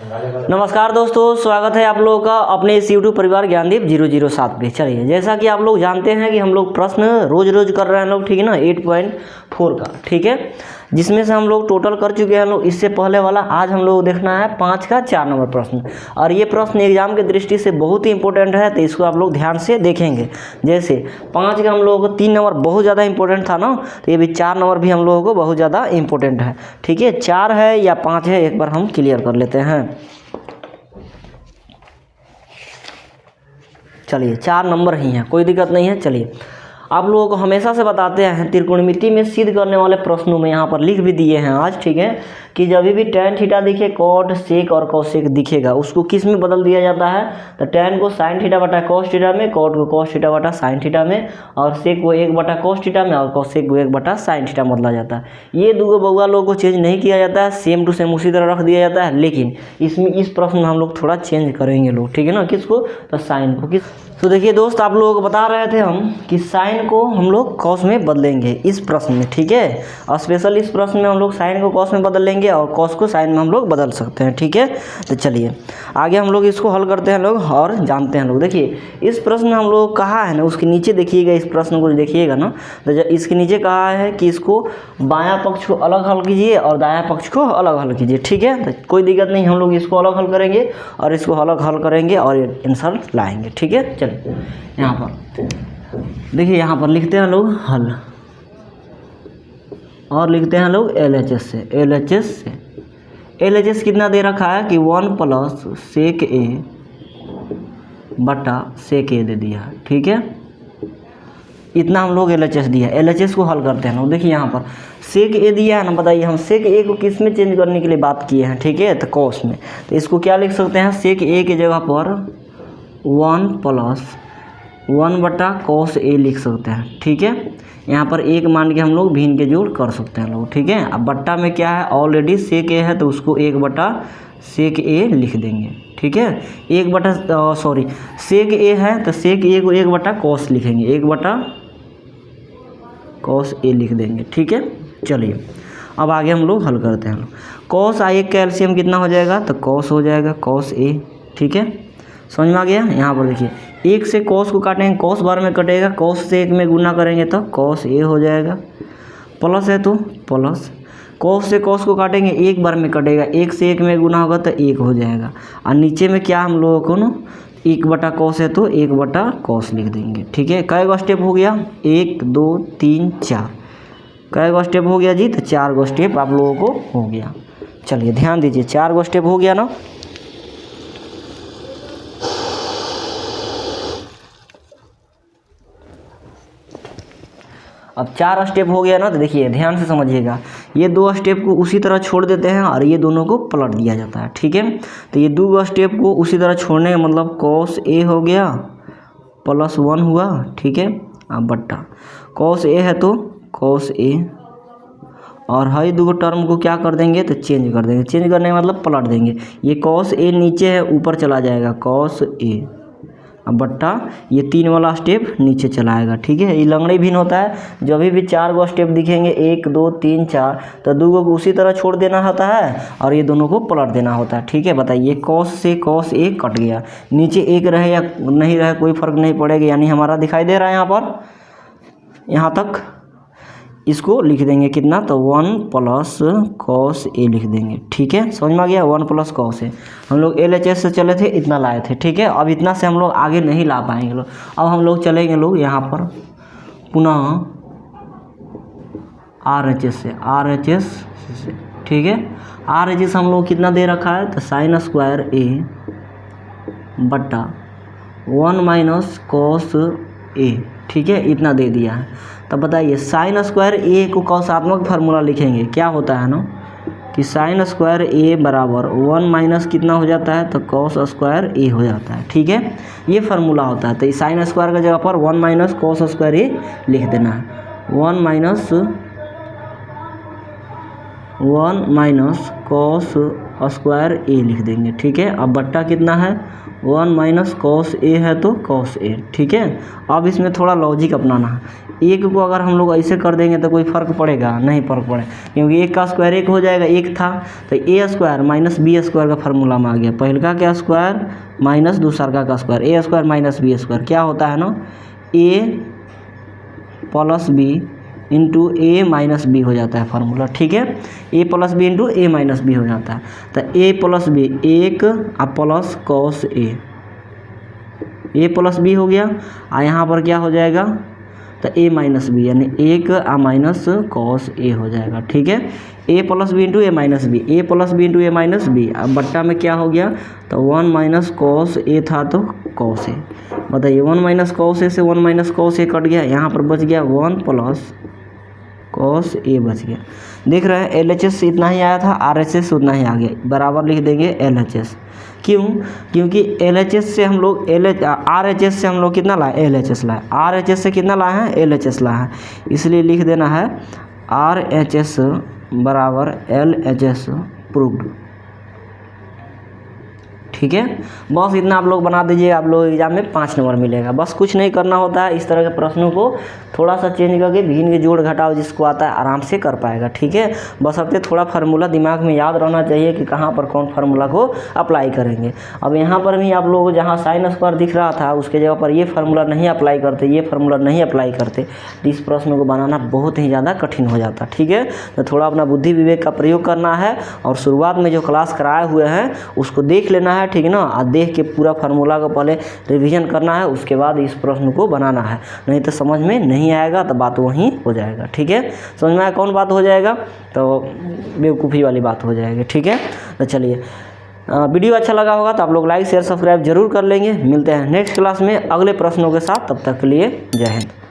नमस्कार दोस्तों, स्वागत है आप लोगों का अपने इस YouTube परिवार ज्ञानदीप 007 पे। चलिए, जैसा कि आप लोग जानते हैं कि हम लोग प्रश्न रोज रोज कर रहे हैं लोग, ठीक है ना, 8.4 का, ठीक है, जिसमें से हम लोग टोटल कर चुके हैं लोग। इससे पहले वाला आज हम लोग देखना है 5 का 4 नंबर प्रश्न, और ये प्रश्न एग्जाम की दृष्टि से बहुत ही इंपॉर्टेंट है, तो इसको आप लोग ध्यान से देखेंगे। जैसे 5 का हम लोगों को 3 नंबर बहुत ज़्यादा इंपॉर्टेंट था ना, तो ये भी 4 नंबर भी हम लोगों को बहुत ज़्यादा इंपॉर्टेंट है, ठीक है। 4 है या 5 है, एक बार हम क्लियर कर लेते हैं। चलिए, 4 नंबर ही हैं, कोई दिक्कत नहीं है। चलिए, आप लोगों को हमेशा से बताते हैं त्रिकोणमिति में सिद्ध करने वाले प्रश्नों में यहाँ पर लिख भी दिए हैं आज, ठीक है, कि जब भी tan थीटा दिखे, कॉट सेक और कॉसेक दिखेगा, उसको किस में बदल दिया जाता है। तो tan को sin थीटा बटा cos थीटा में, कॉट को cos थीटा बटा sin थीटा में, और सेक को 1 बटा cos थीटा में, और कॉसेक को 1 बटा sin थीटा बदला जाता है। ये दो बउआ लोगों को चेंज नहीं किया जाता है, सेम टू सेम उसी तरह रख दिया जाता है, लेकिन इसमें इस प्रश्न में हम लोग थोड़ा चेंज करेंगे लोग, ठीक है ना। किसको? तो साइन को। किस? तो देखिए दोस्त, आप लोगों को बता रहे थे हम कि साइन को हम लोग कॉस में बदलेंगे इस प्रश्न में, ठीक है। और स्पेशल इस प्रश्न में हम लोग साइन को कॉस में बदल लेंगे और कॉस को साइन में हम लोग बदल सकते हैं, ठीक है। तो चलिए आगे हम लोग इसको हल करते हैं लोग और जानते हैं लोग। देखिए, इस प्रश्न में हम लोग कहा है ना, उसके नीचे देखिएगा, इस प्रश्न को देखिएगा ना, तो जब इसके नीचे कहा है कि इसको बायां पक्ष को अलग हल कीजिए और दायां पक्ष को अलग हल कीजिए, ठीक है। तो कोई दिक्कत नहीं, हम लोग इसको अलग हल करेंगे और इसको अलग हल करेंगे और आंसर लाएंगे, ठीक है। चलिए यहाँ पर देखिए, यहाँ पर लिखते हैं लोग हल, और लिखते हैं लोग LHS से। LHS कितना दे रखा है कि 1 प्लस सेक ए बटा सेक ए दे दिया है, ठीक है। इतना हम लोग LHS दिया। LHS को हल करते हैं लोग। देखिए यहाँ पर सेक ए दिया है ना, बताइए हम सेक ए को किस में चेंज करने के लिए बात किए हैं, ठीक है, तो कॉस में। तो इसको क्या लिख सकते हैं, सेक ए की जगह पर 1 प्लस 1 बटा कॉस ए लिख सकते हैं, ठीक है। यहाँ पर एक मान के हम लोग भिन्न के जोड़ कर सकते हैं लोग, ठीक है। अब बट्टा में क्या है, ऑलरेडी सेक ए है, तो उसको 1 बटा सेक ए लिख देंगे, ठीक है। 1 बटा सेक ए है, तो सेक ए को 1 बटा कॉस लिखेंगे, 1 बटा कॉस ए लिख देंगे, ठीक है। चलिए अब आगे हम लोग हल करते हैं। कॉस आई का एलसीएम कितना हो जाएगा, तो कॉस हो जाएगा कॉस ए, ठीक है। समझ में आ गया। यहाँ पर देखिए, 1 से कॉस को काटेंगे, कॉस बार में कटेगा, कॉस से 1 में गुना करेंगे तो कॉस ए हो जाएगा, प्लस है तो प्लस, कॉस से कॉस को काटेंगे, 1 बार में कटेगा, 1 से 1 में गुना होगा तो 1 हो जाएगा। और नीचे में क्या हम लोगों को ना 1 बटा कॉस है तो 1 बटा कॉस लिख देंगे, ठीक है। कै गो स्टेप हो गया, 1 2 3 4, कै गो स्टेप हो गया जी, तो 4 गो स्टेप आप लोगों को हो गया। चलिए ध्यान दीजिए, 4 गो स्टेप हो गया ना। अब 4 स्टेप हो गया ना, तो देखिए ध्यान से समझिएगा, ये 2 स्टेप को उसी तरह छोड़ देते हैं और ये दोनों को पलट दिया जाता है, ठीक है। तो ये 2 स्टेप को उसी तरह छोड़ने का मतलब कॉस ए हो गया प्लस 1 हुआ, ठीक है। अब बट्टा कॉस ए है तो कॉस ए, और हर 2 टर्म को क्या कर देंगे, तो चेंज कर देंगे। चेंज करने का मतलब पलट देंगे। ये कॉस ए नीचे है, ऊपर चला जाएगा कॉस ए, अब बट्टा ये 3 वाला स्टेप नीचे चलाएगा, ठीक है। ये लंगड़े भिन्न होता है, जब भी 4 गो स्टेप दिखेंगे 1 2 3 4, तो 2 को उसी तरह छोड़ देना होता है और ये दोनों को पलट देना होता है, ठीक है। बताइए, कॉस से कॉस ए कट गया, नीचे 1 रहे या नहीं रहे कोई फर्क नहीं पड़ेगा, यानी हमारा दिखाई दे रहा है यहाँ पर, यहाँ तक इसको लिख देंगे कितना, तो 1 प्लस कॉस ए लिख देंगे, ठीक है। समझ में आ गया, 1 प्लस कॉस ए। हम लोग LHS से चले थे, इतना लाए थे, ठीक है। अब इतना से हम लोग आगे नहीं ला पाएंगे लोग। अब हम लोग चलेंगे लोग यहाँ पर पुनः RHS से, ठीक है। RHS हम लोग कितना दे रखा है, तो साइन स्क्वायर ए बटा 1 माइनस कॉस ए, ठीक है, इतना दे दिया है। तब बताइए, साइन स्क्वायर ए को कौशात्मक फार्मूला लिखेंगे, क्या होता है ना कि साइन स्क्वायर ए बराबर 1 माइनस कितना हो जाता है, तो कॉस स्क्वायर ए हो जाता है, ठीक है। ये फार्मूला होता है। तो साइन स्क्वायर की जगह पर 1 माइनस कॉस स्क्वायर ए लिख देना है, 1 माइनस कॉस स्क्वायर ए लिख देंगे, ठीक है। अब बट्टा कितना है 1 माइनस कॉस ए है तो कॉस ए, ठीक है। अब इसमें थोड़ा लॉजिक अपनाना है। एक को अगर हम लोग ऐसे कर देंगे तो कोई फ़र्क पड़ेगा नहीं, फ़र्क पड़े, क्योंकि एक का स्क्वायर एक हो जाएगा, एक था तो ए स्क्वायर माइनस बी स्क्वायर का फार्मूला में आ गया। पहलका का स्क्वायर माइनस दूसरा का स्क्वायर, ए स्क्वायर माइनस बी स्क्वायर क्या होता है ना, ए प्लस बी इंटू ए माइनस बी हो जाता है फार्मूला, ठीक है। ए प्लस बी इंटू ए माइनस बी हो जाता है। तो ए प्लस बी एक plus cos A plus B हो गया। यहाँ पर क्या हो जाएगा तो ए माइनस बी, यानी एक माइनस कॉस ए हो जाएगा, ठीक है। ए प्लस बी इंटू ए माइनस बी, ए प्लस बी इंटू ए माइनस बी। अब बट्टा में क्या हो गया तो 1 माइनस कॉस ए था तो कॉस ए। बताइए 1 माइनस कॉस ए से 1 माइनस कॉस ए कट गया, यहाँ पर बच गया 1 प्लस कॉस ए बच गया। देख रहे हैं LHS इतना ही आया था, RHS उतना ही आ गया, बराबर लिख देंगे LHS। क्यों? क्योंकि LHS से हम लोग RHS से हम लोग कितना लाए, LHS लाए। RHS से कितना लाए हैं, LHS लाए हैं, इसलिए लिख देना है RHS बराबर LHS प्रूव्ड, ठीक है। बस इतना आप लोग बना दीजिए, आप लोग एग्जाम में 5 नंबर मिलेगा। बस कुछ नहीं करना होता है, इस तरह के प्रश्नों को थोड़ा सा चेंज करके भिन्न के जोड़ घटाव जिसको आता है आराम से कर पाएगा, ठीक है। बस अब थोड़ा फार्मूला दिमाग में याद रहना चाहिए कि कहाँ पर कौन फार्मूला को अप्लाई करेंगे। अब यहाँ पर भी आप लोग जहाँ साइन स्क्वायर दिख रहा था उसके जगह पर ये फार्मूला नहीं अप्लाई करते, ये फार्मूला नहीं अप्लाई करते तो इस प्रश्न को बनाना बहुत ही ज़्यादा कठिन हो जाता, ठीक है। तो थोड़ा अपना बुद्धि विवेक का प्रयोग करना है और शुरुआत में जो क्लास कराए हुए हैं उसको देख लेना है, ठीक है ना। और देख के पूरा फार्मूला को पहले रिवीजन करना है, उसके बाद इस प्रश्न को बनाना है, नहीं तो समझ में नहीं आएगा तो बात वहीं हो जाएगा, ठीक है। समझ में आया कौन बात हो जाएगा तो बेवकूफ़ी वाली बात हो जाएगी, ठीक है। तो चलिए वीडियो अच्छा लगा होगा तो आप लोग लाइक शेयर सब्सक्राइब जरूर कर लेंगे। मिलते हैं नेक्स्ट क्लास में अगले प्रश्नों के साथ, तब तक के लिए जय हिंद।